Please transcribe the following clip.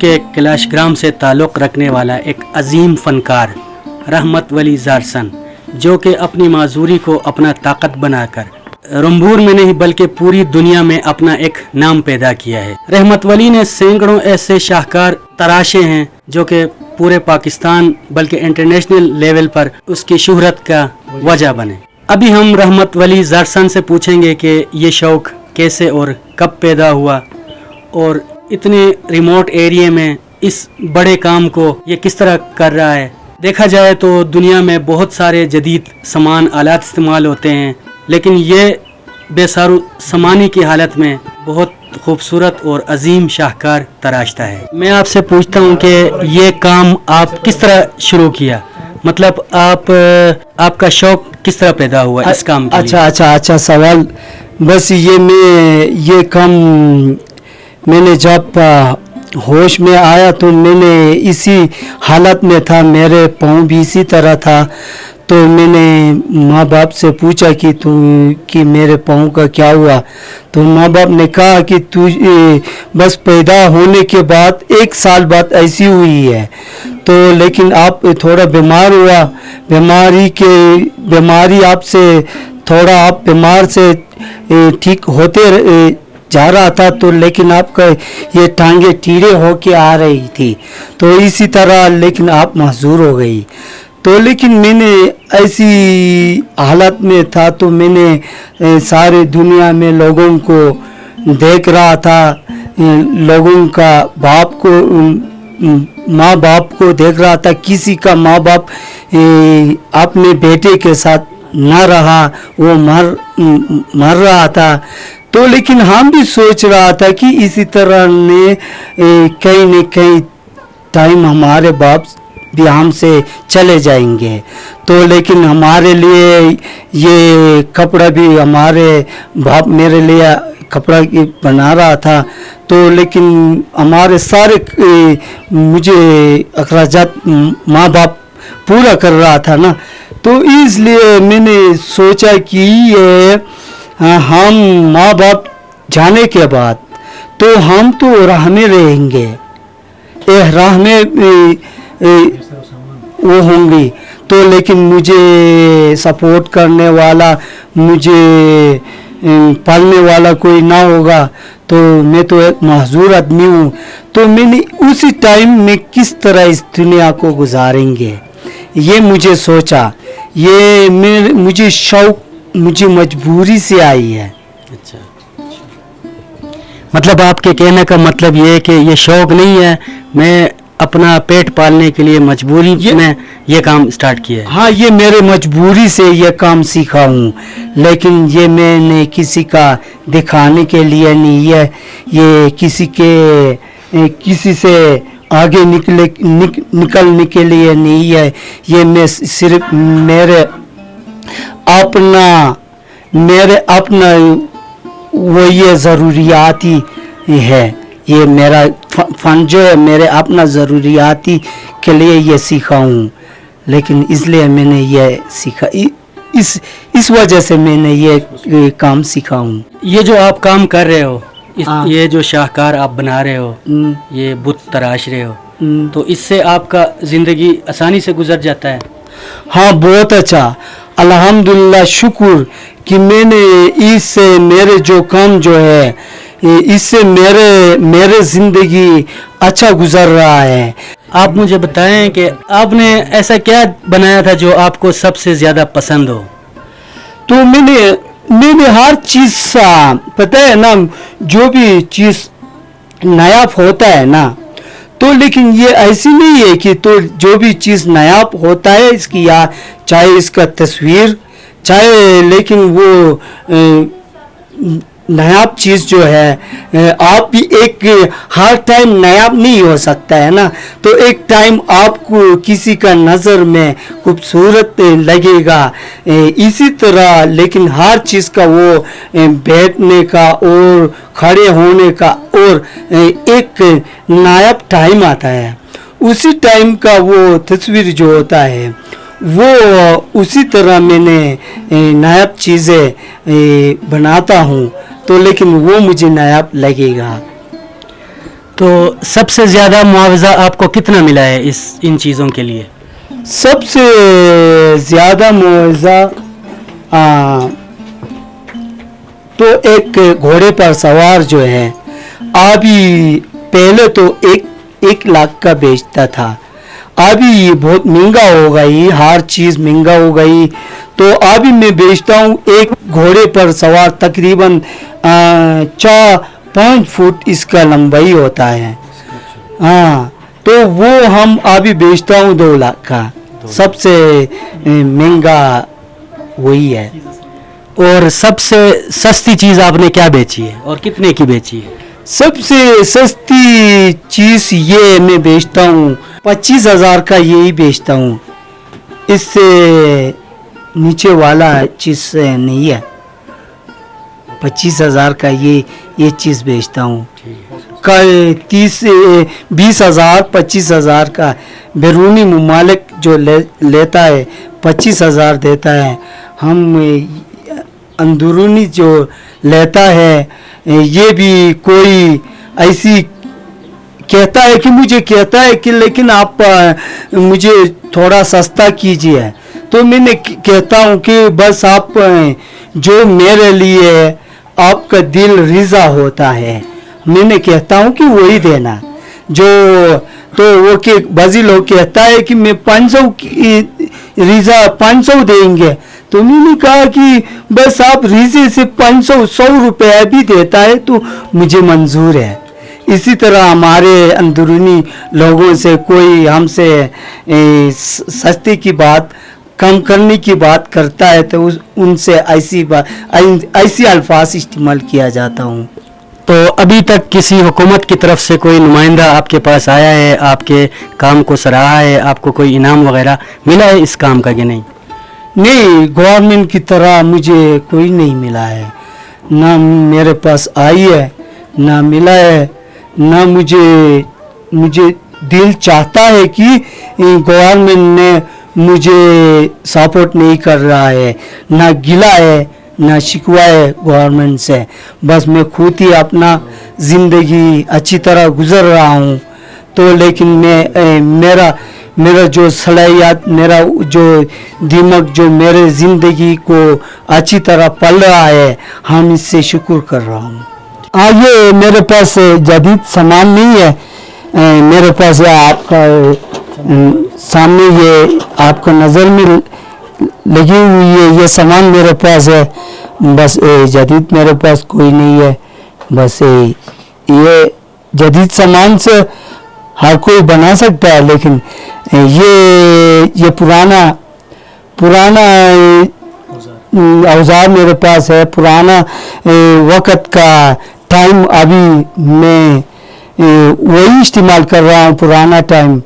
के कैलाश ग्राम से ताल्लुक़ रखने वाला एक अजीम फ़नकार रहमत वली ज़ारसन, जो कि अपनी माजूरी को अपना ताकत बनाकर रंबूर में नहीं बल्कि पूरी दुनिया में अपना एक नाम पैदा किया है। रहमत वली ने सैकड़ों ऐसे शाहकार तराशे हैं जो कि पूरे पाकिस्तान बल्कि इंटरनेशनल लेवल पर उसकी शोहरत का वजह बने। अभी हम रहमत वली ज़ारसन से पूछेंगे कि ये शौक़ कैसे और कब पैदा हुआ और इतने रिमोट एरिया में इस बड़े काम को ये किस तरह कर रहा है। देखा जाए तो दुनिया में बहुत सारे जदीद सामान आलात इस्तेमाल होते हैं, लेकिन ये बेसारू सामानी की हालत में बहुत खूबसूरत और अजीम शाहकार तराशता है। मैं आपसे पूछता हूँ कि ये काम आप किस तरह शुरू किया, मतलब आपका शौक़ किस तरह पैदा हुआ इस काम के लिए? अच्छा सवाल। बस ये काम मैंने जब होश में आया तो मैंने इसी हालत में था, मेरे पाँव भी इसी तरह था। तो मैंने माँ बाप से पूछा कि मेरे पाँव का क्या हुआ। तो माँ बाप ने कहा कि तू बस पैदा होने के बाद 1 साल बाद ऐसी हुई है। तो लेकिन आप थोड़ा बीमार हुआ, बीमारी आपसे थोड़ा आप बीमार से ठीक होते जा रहा था, तो लेकिन आपका ये टांगे टीढ़े होके आ रही थी, तो इसी तरह लेकिन आप महजूर हो गई। तो लेकिन मैंने ऐसी हालत में था तो मैंने सारे दुनिया में लोगों को देख रहा था, लोगों का माँ बाप को देख रहा था। किसी का माँ बाप अपने बेटे के साथ न रहा, वो मर रहा था। तो लेकिन हम भी सोच रहा था कि इसी तरह ने कहीं न कहीं टाइम हमारे बाप भी हमसे चले जाएंगे। तो लेकिन हमारे लिए ये कपड़ा भी हमारे बाप मेरे लिए कपड़ा बना रहा था। तो लेकिन हमारे सारे मुझे अखराजात माँ बाप पूरा कर रहा था ना, तो इसलिए मैंने सोचा कि ये हम माँ बाप जाने के बाद तो हम तो राह में रहेंगे, राह में वो होंगी। तो लेकिन मुझे सपोर्ट करने वाला, मुझे पालने वाला कोई ना होगा, तो मैं तो एक महजूर आदमी हूँ। तो मैंने उसी टाइम में किस तरह इस दुनिया को गुजारेंगे ये मुझे सोचा। ये मुझे शौक़ मुझे मजबूरी से आई है। अच्छा, मतलब आपके कहने का मतलब ये है कि ये शौक़ नहीं है, मैं अपना पेट पालने के लिए मजबूरी में ये काम स्टार्ट किया है। हाँ, ये मेरे मजबूरी से ये काम सीखा हूँ, लेकिन ये मैंने किसी का दिखाने के लिए नहीं है, ये किसी से आगे निकलने के लिए नहीं है। ये मैं सिर्फ मेरे अपना वो ये ज़रूरियात ही है। ये मेरा फन जो है मेरे अपना ज़रूरियाती के लिए ये सीखा हूँ, लेकिन इसलिए मैंने ये सीखा, इस वजह से मैंने ये काम सीखा हूँ। ये जो आप काम कर रहे हो, ये जो शाहकार आप बना रहे हो, ये बुत तराश रहे हो, तो इससे आपका ज़िंदगी आसानी से गुजर जाता है? हाँ, बहुत अच्छा, अल्हम्दुलिल्लाह, शुक्र कि मैंने इससे मेरे जो काम जो है इससे मेरे ज़िंदगी अच्छा गुजर रहा है। आप मुझे बताएं कि आपने ऐसा क्या बनाया था जो आपको सबसे ज़्यादा पसंद हो? तो मैंने हर चीज़ पता है ना, जो भी चीज़ नायाब होता है ना, तो लेकिन ये ऐसी नहीं है कि तो जो भी चीज़ नायाब होता है इसकी, या चाहे इसका तस्वीर, चाहे, लेकिन वो नायाब चीज़ जो है आप भी एक हर टाइम नायाब नहीं हो सकता है ना। तो एक टाइम आपको किसी का नज़र में खूबसूरत लगेगा, इसी तरह लेकिन हर चीज़ का वो बैठने का और खड़े होने का और एक नायाब टाइम आता है। उसी टाइम का वो तस्वीर जो होता है वो उसी तरह मैंने नायाब चीज़ें बनाता हूँ, तो लेकिन वो मुझे नायाब लगेगा। تو سب سے زیادہ معاوضہ آپ کو کتنا ملا ہے ان چیزوں کے لیے؟ سب سے زیادہ معاوضہ تو ایک گھوڑے پر سوار جو ہے ابھی پہلے تو 1 لاکھ کا بیچتا تھا، ابھی یہ بہت مہنگا ہو گئی، ہر چیز مہنگا ہو گئی، تو ابھی میں بیچتا ہوں ایک گھوڑے پر سوار تقریباً 4-5 فٹ اس کا لمبائی ہوتا ہے، ہاں، تو وہ ہم ابھی بیچتا ہوں 2 لاکھ کا، سب سے مہنگا وہی ہے۔ اور سب سے سستی چیز آپ نے کیا بیچی ہے اور کتنے کی بیچی ہے؟ سب سے سستی چیز یہ میں بیچتا ہوں 25,000 کا، یہی بیچتا ہوں، اس سے نیچے والا چیز نہیں ہے، 25,000 کا یہ چیز بیچتا ہوں۔ 20,000 25,000 کا بیرونی ممالک جو لیتا ہے 25,000 دیتا ہے، ہم اندرونی جو لیتا ہے یہ بھی کوئی ایسی کہتا ہے کہ مجھے کہتا ہے کہ لیکن آپ مجھے تھوڑا سستا کیجیے، تو میں نے کہتا ہوں کہ بس آپ جو میرے لیے آپ کا دل رضا ہوتا ہے میں نے کہتا ہوں کہ وہی دینا، جو تو وہ کہ بعضی لوگ کہتا ہے کہ میں 500 کی رضا 500 دیں گے، تو میں نے کہا کہ بس آپ ریزے سے 100 روپے بھی دیتا ہے تو مجھے منظور ہے۔ اسی طرح ہمارے اندرونی لوگوں سے کوئی ہم سے سستے کی بات کم کرنے کی بات کرتا ہے تو ان سے ایسی الفاظ استعمال کیا جاتا ہوں۔ تو ابھی تک کسی حکومت کی طرف سے کوئی نمائندہ آپ کے پاس آیا ہے، آپ کے کام کو سراہا ہے، آپ کو کوئی انعام وغیرہ ملا ہے اس کام کا کہ نہیں؟ نہیں، گورنمنٹ کی طرح مجھے کوئی نہیں ملا ہے، نہ میرے پاس آئی ہے، نہ ملا ہے، نہ مجھے دل چاہتا ہے کہ گورنمنٹ نے مجھے سپورٹ نہیں کر رہا ہے، نہ گلا ہے نہ شکوا ہے گورنمنٹ سے، بس میں خود ہی اپنا زندگی اچھی طرح گزر رہا ہوں، تو لیکن میرا جو صلاحیت، میرا جو دماغ جو میرے زندگی کو اچھی طرح پل رہا ہے، ہم اس سے شکر کر رہا ہوں۔ یہ میرے پاس جدید سامان نہیں ہے، میرے پاس آپ کا سامنے یہ آپ کو نظر میں لگی ہوئی ہے، یہ سامان میرے پاس ہے، بس جدید میرے پاس کوئی نہیں ہے، بس یہ جدید سامان سے ہر کوئی بنا سکتا ہے، لیکن یہ پرانا اوزار میرے پاس ہے، پرانا وقت کا ٹائم ابھی میں وہی استعمال کر رہا ہوں، پرانا ٹائم۔